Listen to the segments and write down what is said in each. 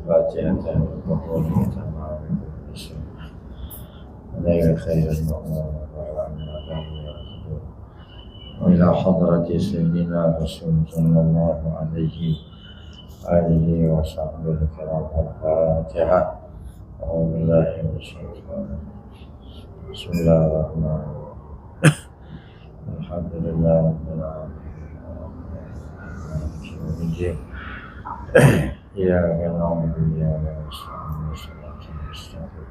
فاتحة وقوله تعالى عليك خير المؤمن وإلى حضرة سيدنا الرسول صلى الله عليه آله وصحبه الكرام. الفاتحة. أعوذ بالله من الشيطان الرجيم. بسم الله الرحمن الرحيم. الحمد لله رب العالمين. مالك يوم الدين. إياك نعبد وإياك نستعين صراط المستقيم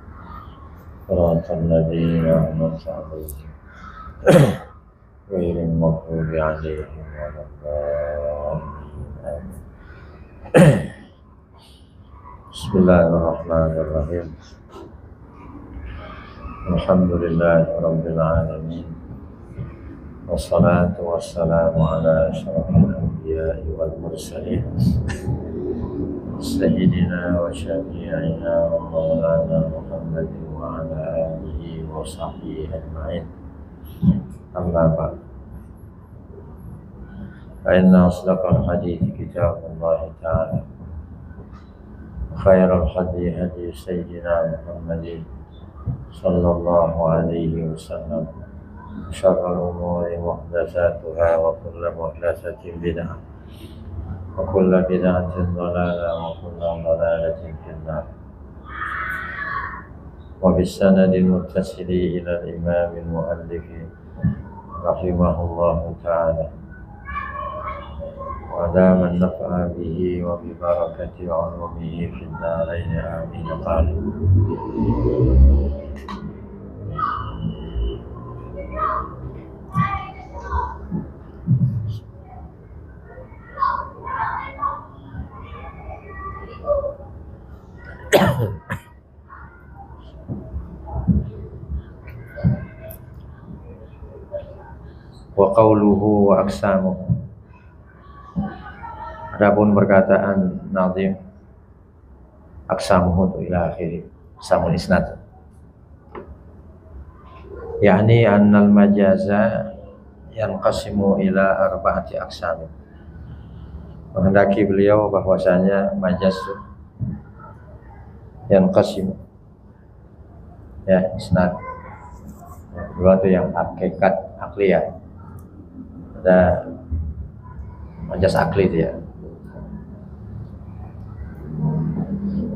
صراط الذين أنعمت عليهم غير المغضوب عليهم ولا الضالين آمين. بسم الله الرحمن الرحيم. الحمد لله رب العالمين والصلاة والسلام على أشرف الأنبياء والمرسلين سيدنا وشفيعنا ومولانا محمد وعلى آله وصحبه أجمعين. أما بعد، فإن أصدق الحديث كتاب الله تعالى، خير الهدي هدي سيدنا محمد صلى الله عليه وسلم، شر الأمور محدثاتها وكل محدثة بدعة وكل بدعة ضلالة وكل ضلالة في النار. وبالسند المتصل إلى الإمام المؤلف رحمه الله تعالى ودام النفع به وببركة علومه في الدارين آمين. قال: wa qawluhu wa aqsamuhu. Adapun perkataan nazim aqsamuhu ila akhiri samul isnad, yakni annal majaza yanqasimu ila arba'ati aqsam. Menghendaki beliau bahwasanya majaz yanqasimu, ya isnad sesuatu yang hakikat akliyah. Ada majaz akli itu ya.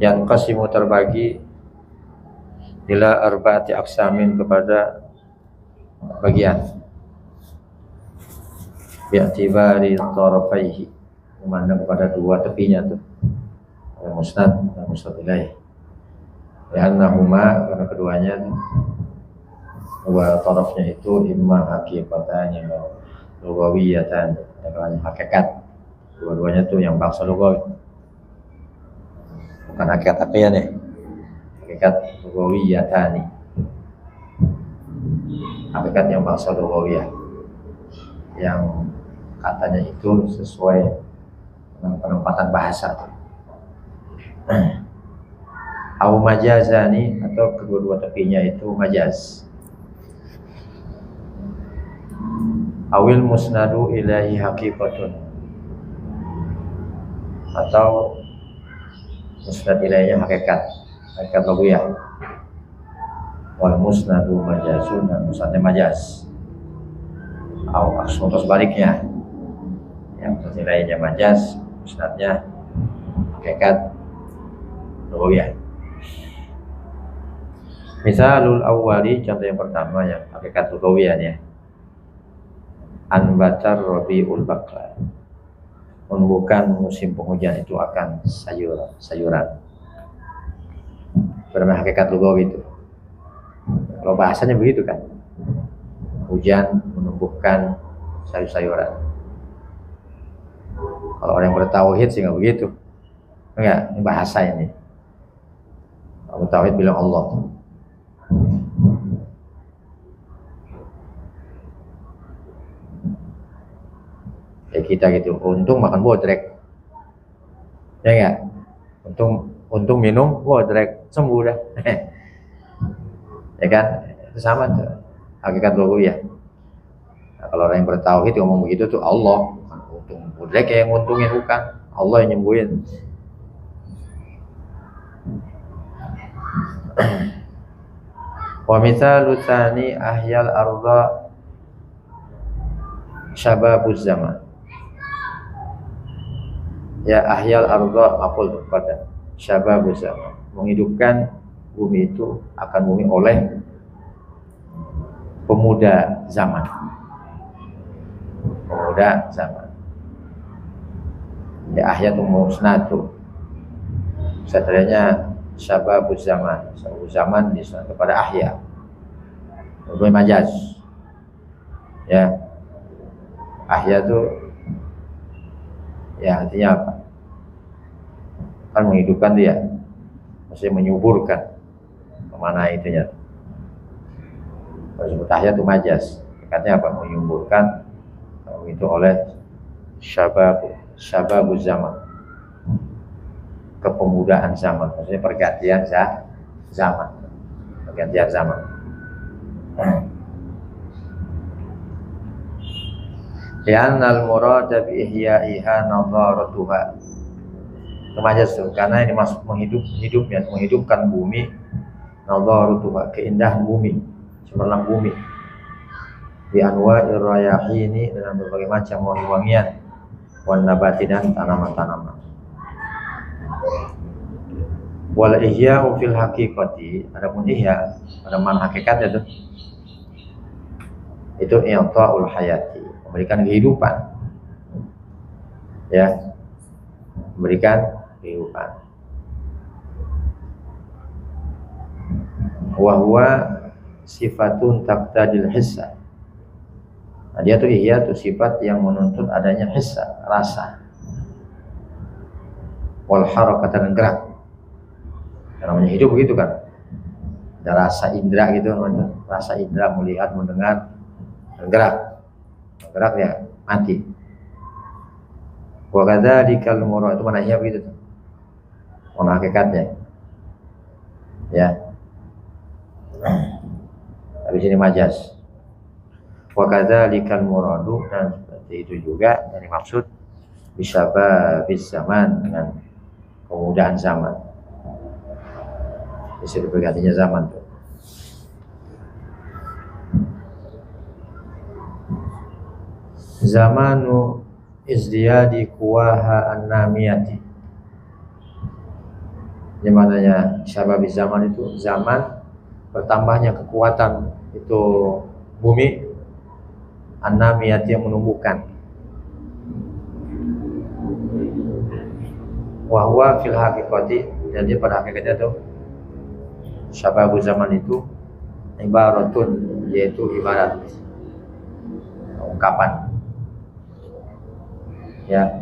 Yang qasimu terbagi ila arba'ati aqsamin kepada bagian bi'tibari tarafaihi, memandang kepada dua tepinya tuh, musnad dan musnad ilaih. Li'annahuma, karena keduanya dua tarafnya itu imma haqiqatan yang lugawiyatan, yang hakikat. Dua-duanya tuh yang bangsa lugawi, bukan hakikat akliyah nih, hakikat lugawiyatan, hakikat yang bangsa lugawiyah, yang katanya itu sesuai dengan penempatan bahasa. Au majazani, atau kedua-dua tepinya itu majaz. Awil musnadu ilahi haqiqatun, atau musnad ilainya hakikat lugawiyah. Wal musnadu majazun, dan musnadnya majaz. Atau sebaliknya, yang musnad ilainya majaz, musnadnya hakikat lugawiyah. Misalul awwali, contoh yang pertama yang hakikat lugawiyahnya, anbatar rabiul bakla, menumbuhkan musim penghujan itu akan sayuran. Bernama hakikat lugawi itu. Kalau bahasanya begitu kan, hujan menumbuhkan sayur-sayuran. Kalau orang yang bertauhid sih nggak begitu, enggak, ini bahasa ini. Kalau tauhid bilang Allah. Kayak kita gitu, untung makan bodrek, ya enggak? Untung minum bodrek, sembuh dah. Ya kan? Itu sama tuh hakikat lugawiyah. Nah, kalau orang yang bertauhid ngomong begitu tuh Allah, untung bodrek yang nguntungin, bukan Allah yang nyembuhin. Wa mithalu tsani ahyal arda syababuz zaman. Ya ahyal arda maf'ul pada syababuz zaman, menghidupkan bumi itu akan bumi oleh pemuda zaman. Pemuda zaman. Ya ahya itu musnadu. Sadarnya syababuz zaman. Syababuz zaman disebut kepada ahya. Itu majaz. Ya. Ahya itu ya artinya apa? Kan menghidupkan dia. Maksudnya menyuburkan. Kemana itunya? Kalau disebut ahya itu majaz. Katanya apa? Menyuburkan itu oleh syababuz zaman, kepemudaan zaman, maksudnya pergantian zaman. Li'annal murada bi ihya'iha nadharatuha. Majaz karena ini masuk menghidupkan bumi, nadharatuha, keindahan bumi, cemerlang bumi. Bi anwa'ir rayahini, dengan berbagai macam wangi-wangian, wan nabati, dan tanaman-tanaman. Wal ihya'u fil haqiqati, adapun ihya pada makna hakikatnya itu i'ta'ul hayati, memberikan kehidupan. Ya, memberikan kehidupan. Wa huwa sifatun taqtadil hissa. Nah, dia tuh ihya tuh sifat yang menuntut adanya hissa, rasa. Wal harakat, dan gerak. Yang namanya hidup begitu kan. Ada rasa indra gitu, rasa indra melihat, mendengar, dan gerak. Gerak ya mati. Wa kadzalika al-murad, itu mana ihya begitu tuh. Mana hakikatnya. Ya. Habis ini majaz. Wa kadzalikal muradu, dan seperti itu juga dari maksud bisababis zaman, dengan kemudahan zaman. Bisa bergantinya zaman tuh. Zamanu izdiyadi kuwaha an-namiyati. Zamannya sababis zaman itu zaman bertambahnya kekuatan itu bumi, an-namiyat, yang menumbuhkan. Wa huwa fil haqiqati, jadi pada hakikatnya itu syababu zaman itu ibaratun, yaitu ibarat, ungkapan. Ya.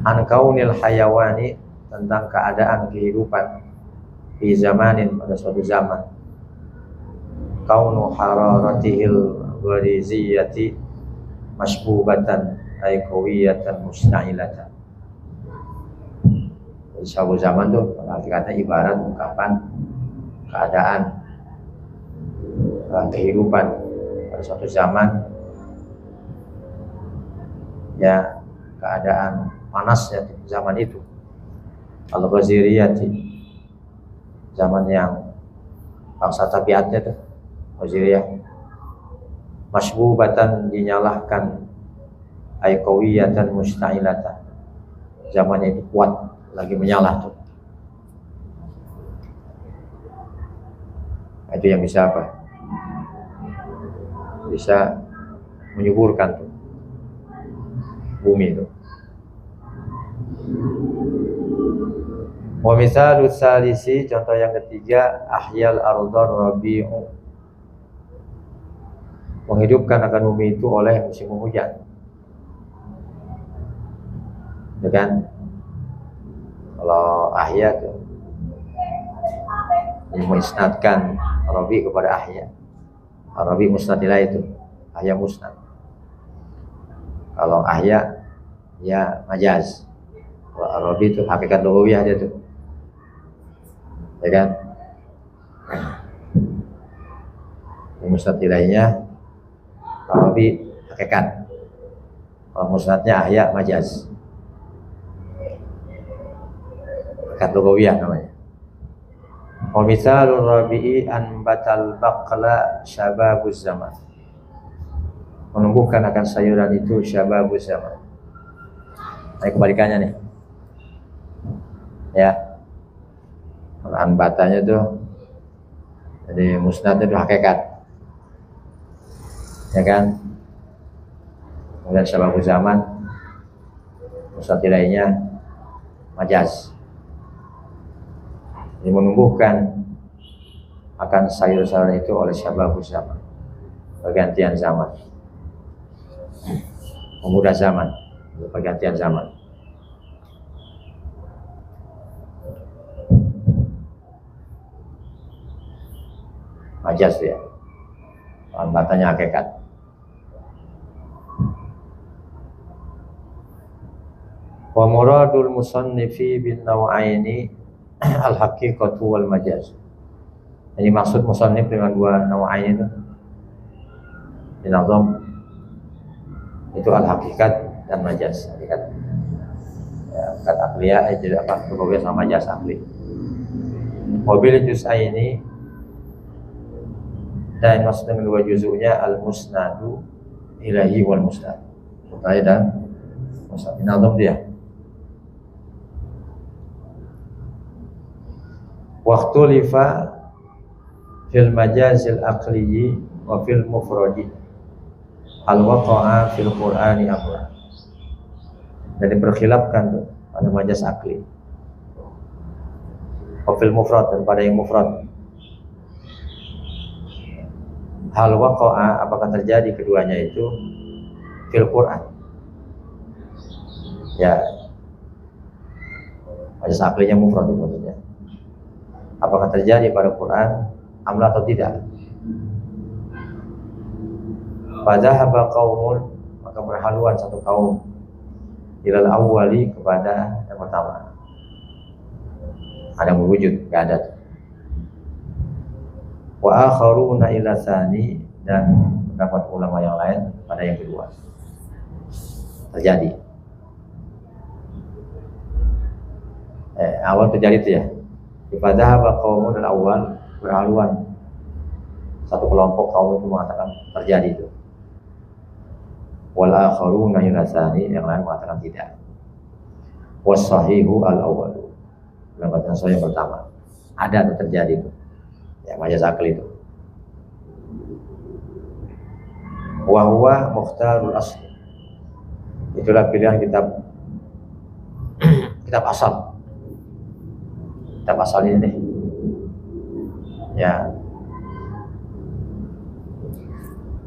An kaunil hayawani, tentang keadaan kehidupan di zamanin, pada suatu zaman. Kaunu hararatihil ghariziyati masbubatan ay qawiyatan musta'ilatan. Jadi suatu zaman tuh artinya ibarat ungkapan keadaan kehidupan pada suatu zaman, ya, keadaan panasnya zaman itu. Al-ghaziriyati, zaman yang bangsa tabiatnya tuh Ghaziriyah, masbubatan, dinyalahkan, ay qawiyatan musta'ilatan, zamannya itu kuat, lagi menyala tuh. Itu yang bisa apa? Bisa menyuburkan tuh bumi itu. Wa misalu salisi, contoh yang ketiga, ahyal ardhar rabi'u, menghidupkan akan bumi itu oleh musim hujan. Ya kan? Kalau ahya tuh memusnadkan rabi kepada ahya. Rabi musnadilah itu, ahya musnad. Kalau ahya ya majaz. Kalau rabi itu hakikat lughawiyah dia tuh. Ya kan? Musnad ilainya rabi hakikat. Kalau musnadnya ahya majaz. hakikat lugawiyah namanya. Wa mithalur rabi'i anbatal baqla syababuz zaman. Menumbuhkan akan sayuran itu syababuz zaman. Ini kebalikannya nih. Ya. Anbatanya tuh jadi musnad itu hakikat. Ya kan? Kemudian syababuz zaman musnad lainnya majaz. Ini menumbuhkan akan sayur-sayuran itu oleh syababuz zaman, pergantian zaman, pemuda zaman, pergantian zaman. Majaz ya, batanya hakikat. Wa muradul musannifi bin naw'aini al-haqiqatu wal majaz. Jadi maksud musannif dengan dua naw'ain itu dinazam itu al-haqiqat dan majaz. Hakikat ya, hakikat akliyah jadi apa? Lugawiyah sama majaz akli. Wabil juz'aini dan maksud dengan dua juz'nya al-musnadu ilahi wal musnad. Mutaya dan musnad. Dinazam dia. Waktu lifa fil majazil aqliyi wa fil mufradi al waqa'a fil qur'ani amra. Jadi berkhilafkan tuh pada majaz akli wa fil mufrad dan pada yang mufrad. Hal waqa'a apakah terjadi keduanya itu fil Qur'an. Ya. Majaz aklinya mufrad itu maksudnya. Apakah terjadi pada Quran amla atau tidak? Fadhahaba qaumun, maka berhaluan satu kaum ilal awwali kepada yang pertama. Ada wujud, enggak ada. Wa akharuna ila tsani, dan pendapat ulama yang lain pada yang kedua. Terjadi. Awal terjadi itu ya. Fadhahaba qaumun al-awwal, berhaluan satu kelompok kaum itu mengatakan terjadi itu. Wal akharuna ila tsani, yang lain mengatakan tidak. Was sahihu al-awwal. Pendapat yang sahih yang pertama. Ada atau terjadi itu. Ya majaz akli itu. Wa huwa mukhtarul asli. Itulah pilihan kitab asal. Kitab asal ini nih. Ya.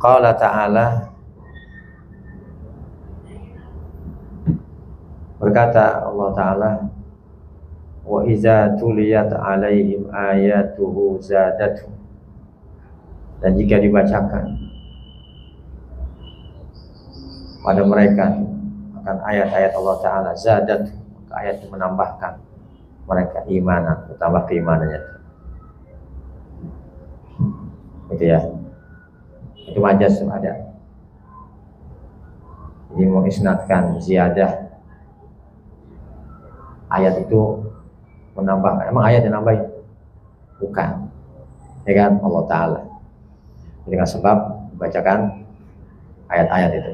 Qala ta'ala, berkata Allah Ta'ala, wa iza tuliyat alaihim ayatuhu zadatu, dan jika dibacakan pada mereka akan ayat-ayat Allah Ta'ala zadat, maka ayat itu menambahkan mereka imanan, bertambah keimanannya. Gitu ya. Itu majaz ada. Jadi mengisnadkan ziyadah ayat itu menambah. Emang ayat yang nambahin? Bukan. Ya kan Allah Ta'ala. Dengan sebab membacakan ayat-ayat itu.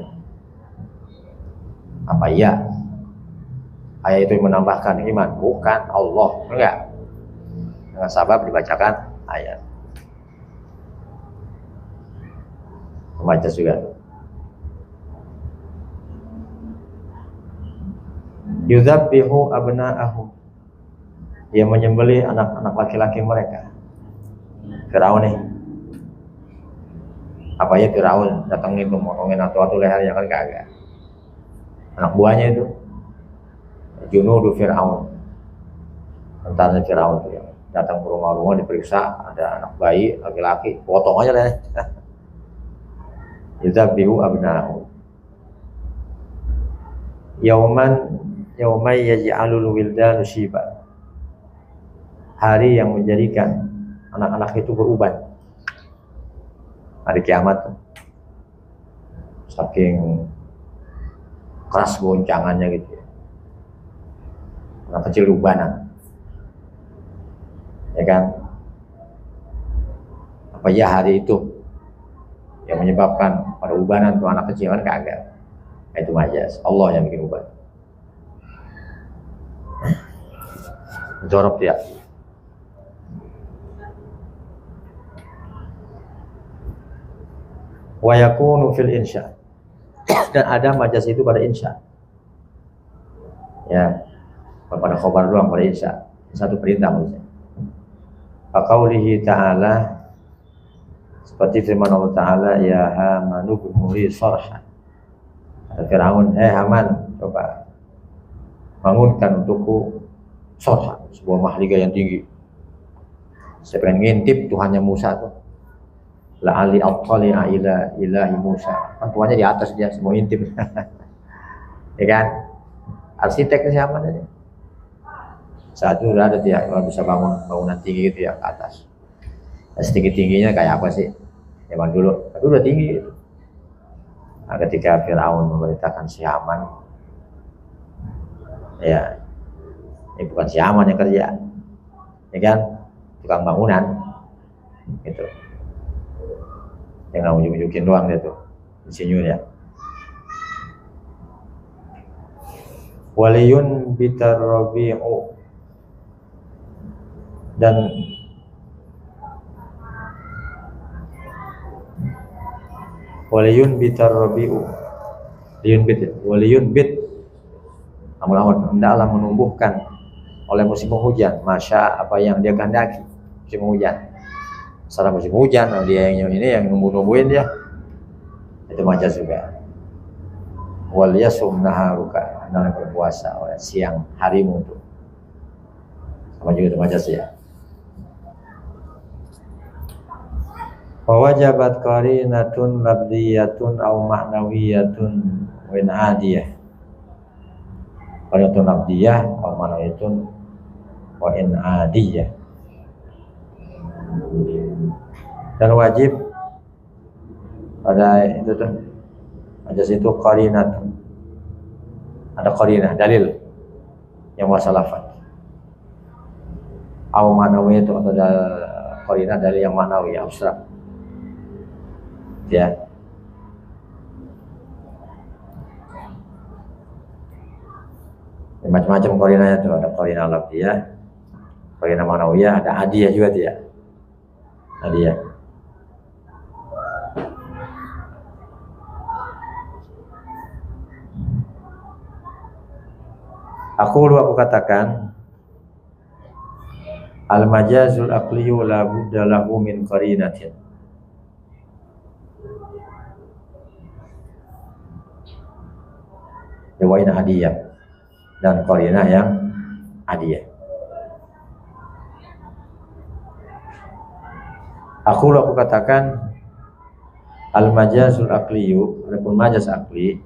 Apa iya? Ayat itu menambahkan iman? Bukan, Allah. Enggak. Dengan sebab dibacakan ayat. Membaca juga. Yudhabbihu abna'ahum, dia menyembelih anak-anak laki-laki mereka. Firaun nih. Apa ya Firaun datangin tuh motongin atau lehernya kan kagak. Anak buahnya itu Junudu Firaun, tentara Firaun tuh yang datang ke rumah-rumah diperiksa, ada anak bayi laki-laki, potong aja deh. Yudhabbihu abna'ahum. Yaumai yaj'alul wildanu shiba, hari yang menjadikan anak-anak itu beruban. Hari kiamat tuh. Saking keras goncangannya gitu. Anak kecil ubanan. kan? Apa ya hari itu yang menyebabkan pada ubanan tuh anak kecil kan kagak. Itu majas, Allah yang bikin uban. Jorok dia. Wa yakunu fil insya. Dan ada majas itu pada insya. Ya, pada khobar doang, pada insya. Satu perintah maksudnya. Faqaulihi ta'ala, seperti firman Allah Ta'ala, ya Hamanu bumuri sorha. Kata Fir'aun, Haman, coba bangunkan untukku sorha, sebuah mahliga yang tinggi. Saya pengen ngintip Tuhannya Musa tuh. La'ali attali'a ila ilahi Musa. Kan Tuhannya di atas dia, semua intip. Ya kan? Arsiteknya siapa aja. Saat itu udah ada dia, kalau bisa bangun bangunan tinggi gitu ya ke atas. Nah, setinggi-tingginya kayak apa sih? Emang dulu, tapi udah tinggi gitu. Nah, ketika Fir'aun memerintahkan si Haman, ya, ini bukan si Haman yang kerja, ya kan? Tukang bangunan, gitu. Yang ujuk-ujukin doang dia tuh, insinyur ya. Waliyun bitarrabi'u, dan waliyun bitarrabi'u, waliyun bit, amal-amal hendaklah menumbuhkan oleh musim penghujan, masya apa yang dia kehendaki musim hujan. Setelah musim hujan, dia yang ini yang numbuh-numbuhin dia, itu majas juga. Wal yasum naharuka, hendaklah berpuasa oleh siang harimu itu, sama juga itu majas ya. Wajabat qarinatun labdiyatun aw ma'nawiyatun wa in adiyah. Qarinatun labdiyah aw ma'nawiyatun wa in adiyah. Dan wajib pada itu tuh ada situ qarinatun, ada qarinah dalil yang wasa lafaz. Aw ma'nawiyatun atau qarinah dalil yang ma'nawi abstrak. Ya, macam-macam qarinahnya tuh, ada qarinah lafziyah, qarinah ma'nawiyah, ada hadiyah juga tuh ya. Hadiyah. Aku katakan al-majazul aqliyu la budda lahu min qarinatin. Jawain hadiyah dan qarinah yang hadiyah. Aku katakan al-majazul aqliyu, adapun majaz aqli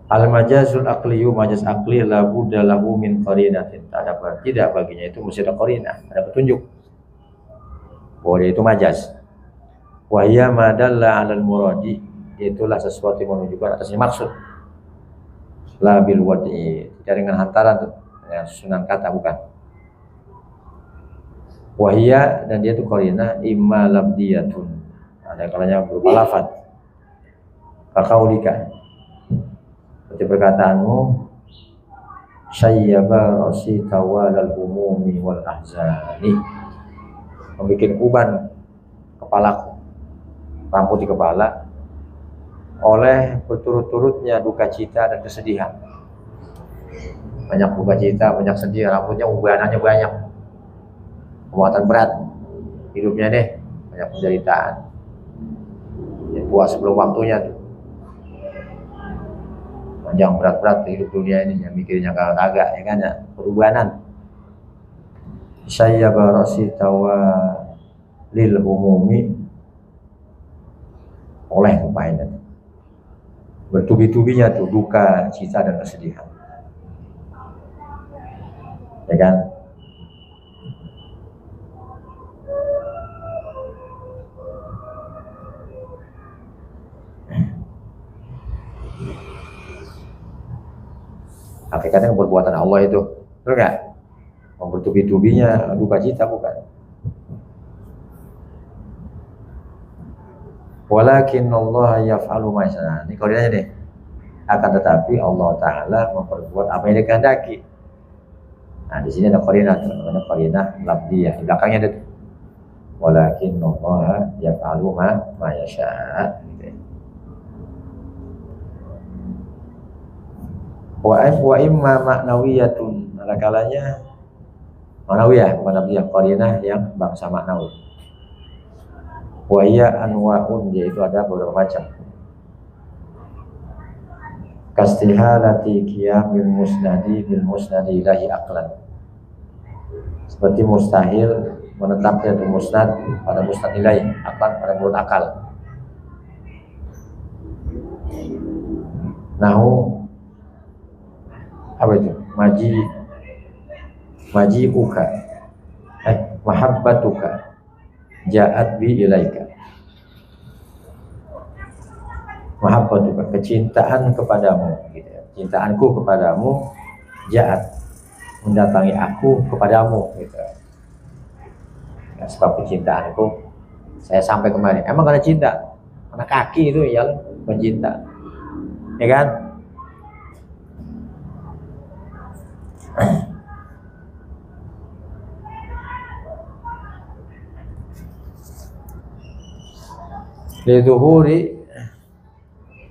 al-majazul aqliyu, majaz aqli la budda lahu min qarinatin. Tidak baginya itu mesti ada qarinah, ada petunjuk bahwa dia itu majaz. Wa hiya ma dalla 'alal muradi, itulah sesuatu yang menunjukkan atasnya maksud. La bil wad'i, tidak dengan hantaran tuh, ya, susunan kata bukan. Wa hiya, dan dia itu qarinah imma labdiyatun, ada kalanya berupa lafaz. Faqaulika, seperti perkataanmu, sayyaba rasi tawalal umumi wal ahzani, membuat uban kepalaku, rambut di kepala, oleh berturut-turutnya duka cita dan kesedihan. Banyak duka cita, banyak sedih, rambutnya ubanannya banyak, muatan berat hidupnya deh, banyak penderitaan, dia puas sebelum waktunya tuh. Jangan berat-berat hidup dunia ini, yang mikirnya kagak ya kan ya, perubahan. Saya barasi tawa lil umumi oleh kepahitan. Bertubi-tubinya tuh duka, cita dan kesedihan. Ya kan? Hakikatnya perbuatan Allah itu, betul nggak? Mau bertubi-tubinya duka cita bukan? Walakin Allah yaf'alu ma yasha. Ini korinanya nih. Akan tetapi Allah Taala memperbuat apa yang dikehendaki. Nah di sini ada korinah, namanya korinah labdiyah. Di belakangnya ada tuh. Walakin Allah yaf'alu ma yasha. Wa imma ma'nawiyatun. Ada kalanya ma'nawiyah, bukan labdiyah, korinah yang bangsa maknawi. Wa iya anwa'un, yaitu ada beberapa macam. Kastihalati qiyamil musnadi bil musnadi ilahi aqlan. Seperti mustahil menetapnya itu musnad pada musnad ilahi, aqlan pada menurut akal. Nahu apa itu? Maji uka, mahabbatuka ja'at bi ilaika. Mahabbatuka, kecintaan kepadamu gitu ya. Cintaanku kepadamu ja'at, mendatangi aku kepadamu gitu. Ya, sebab kecintaanku saya sampai kemari. Emang karena cinta, karena kaki itu ya mencinta. Ya kan? Liduhuri,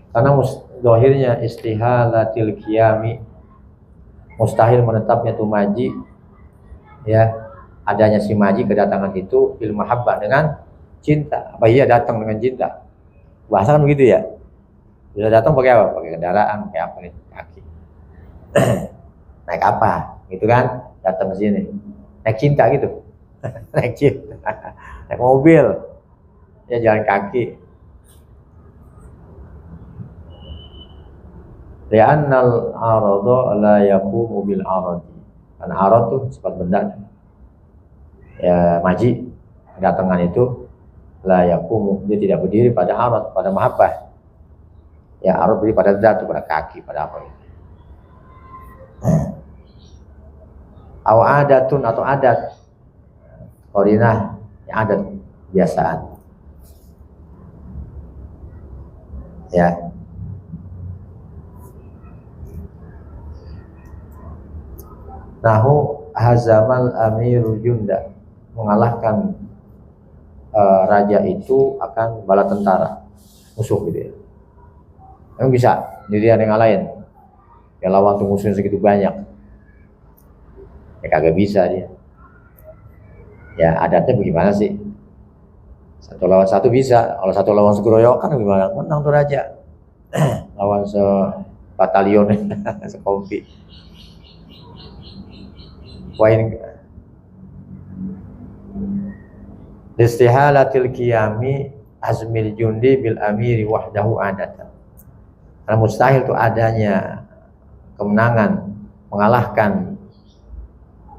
karena zahirnya istihalatil qiyami, mustahil menetapnya itu maji ya, adanya si maji, kedatangan itu bil mahabbah, dengan cinta. Apa iya datang dengan cinta? Bahasa kan begitu ya. Bila datang pakai apa? Pakai kendaraan, pakai apa nih? Kaki. Naik apa? Gitu kan? Datang ke sini. Naik cinta gitu. Naik cinta. Naik mobil. Ya jalan kaki. Li'annal arada la yaqumu bil aradi. Karena arad itu sifat benda. Ya maji, kedatangan itu la yaqumu, dia tidak berdiri pada arad, pada mahabbah. Ya arad berdiri pada zat, pada kaki, pada apa itu. Aw adatun, atau adat. Qarinah yang adat, kebiasaan. Ya. Nahu hazamal amiru junda, mengalahkan raja itu akan bala tentara musuh gitu ya. Emang bisa dirian yang lain ya, lawan tuh musuhnya segitu banyak ya, kagak bisa dia. Ya adatnya bagaimana sih, satu lawan satu bisa, kalau satu lawan segeroyokan gimana, menang tuh raja. Lawan sebatalion sekompi. Wain istihalatil qiyami azmil jundi bil amiri wahdahu adatan. Karena mustahil itu adanya kemenangan, mengalahkan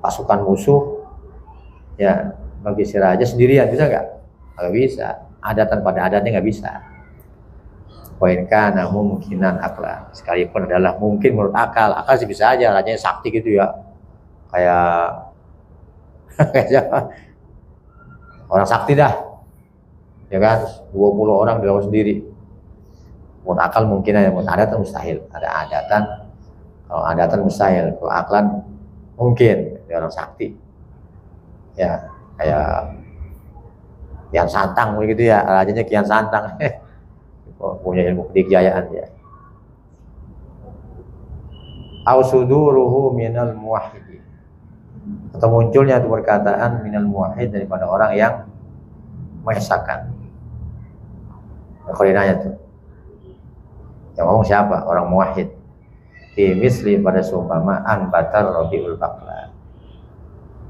pasukan musuh ya bagi si raja sendirian, bisa nggak? Nggak bisa. Adatan pada adatnya nggak bisa. Wain kana mungkinan akla, sekalipun adalah mungkin menurut akal. Akal sih bisa aja, rajanya sakti gitu ya, kayak orang sakti dah ya kan, 20 orang dilawan sendiri. Menurut akal mungkin aja, menurut adatan mustahil. Ada adatan, kalau adatan mustahil, kalau aklan mungkin. Dia orang sakti ya, kayak Kian Santang begitu ya, rajanya Kian Santang. Punya ilmu kedikjayaan ya. Au suduruhu minal muwahhid, atau munculnya itu perkataan minal muwahhid, daripada orang yang mengesahkan. Korinanya tuh yang ngomong siapa? Orang muwahhid. Bimisli pada seumpamaan batar Rabiul Bakla.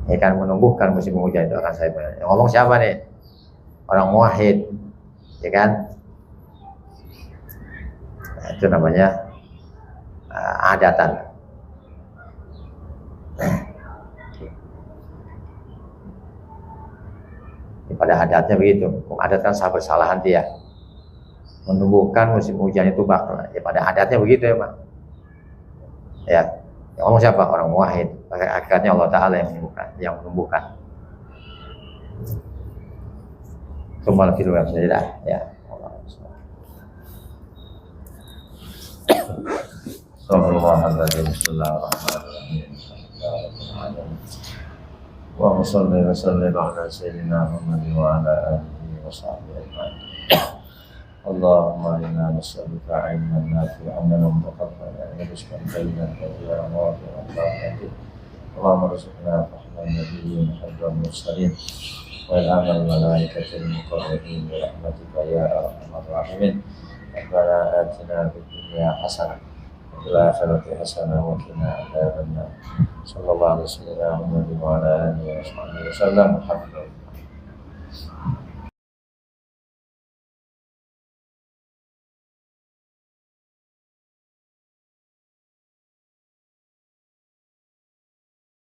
Ya kan, menumbuhkan musim hujan itu akan saya bayar. Yang ngomong siapa nih? Orang muwahhid, ya kan? Nah, itu namanya adatan. Pada adatnya begitu. Adat kan sahabat kesalahan dia. Menumbuhkan musim hujan itu bakla. Ya pada adatnya begitu ya, Pak. Ya. Yang ngomong siapa? Orang muwahhid. Hakikatnya Allah Ta'ala yang menumbuhkan. Kembali ke dalam sajadah. Ya. Bismillahirrahmanirrahim. Wa sallallahu wa sallam ala sayyidina Muhammad wa ala alihi wa sahbihi ajma'in. Allahumma inna nas'aluka 'ilman nafi'an wa mutaqabbalan wa rizqan tayyiban wa nafi'an barakatuh. Allahumma rzuqna fahman nabiyyin wa mursalin wa al-amal malaikatil muqarrabin bi rahmatika ya arhamar rahimin. Rabbana atina fid dunya hasanah wa fil akhirati hasanah wa qina adzabannar. Sallallahu alaihi wasallam wa ala alihi wa sahbihi wasallam.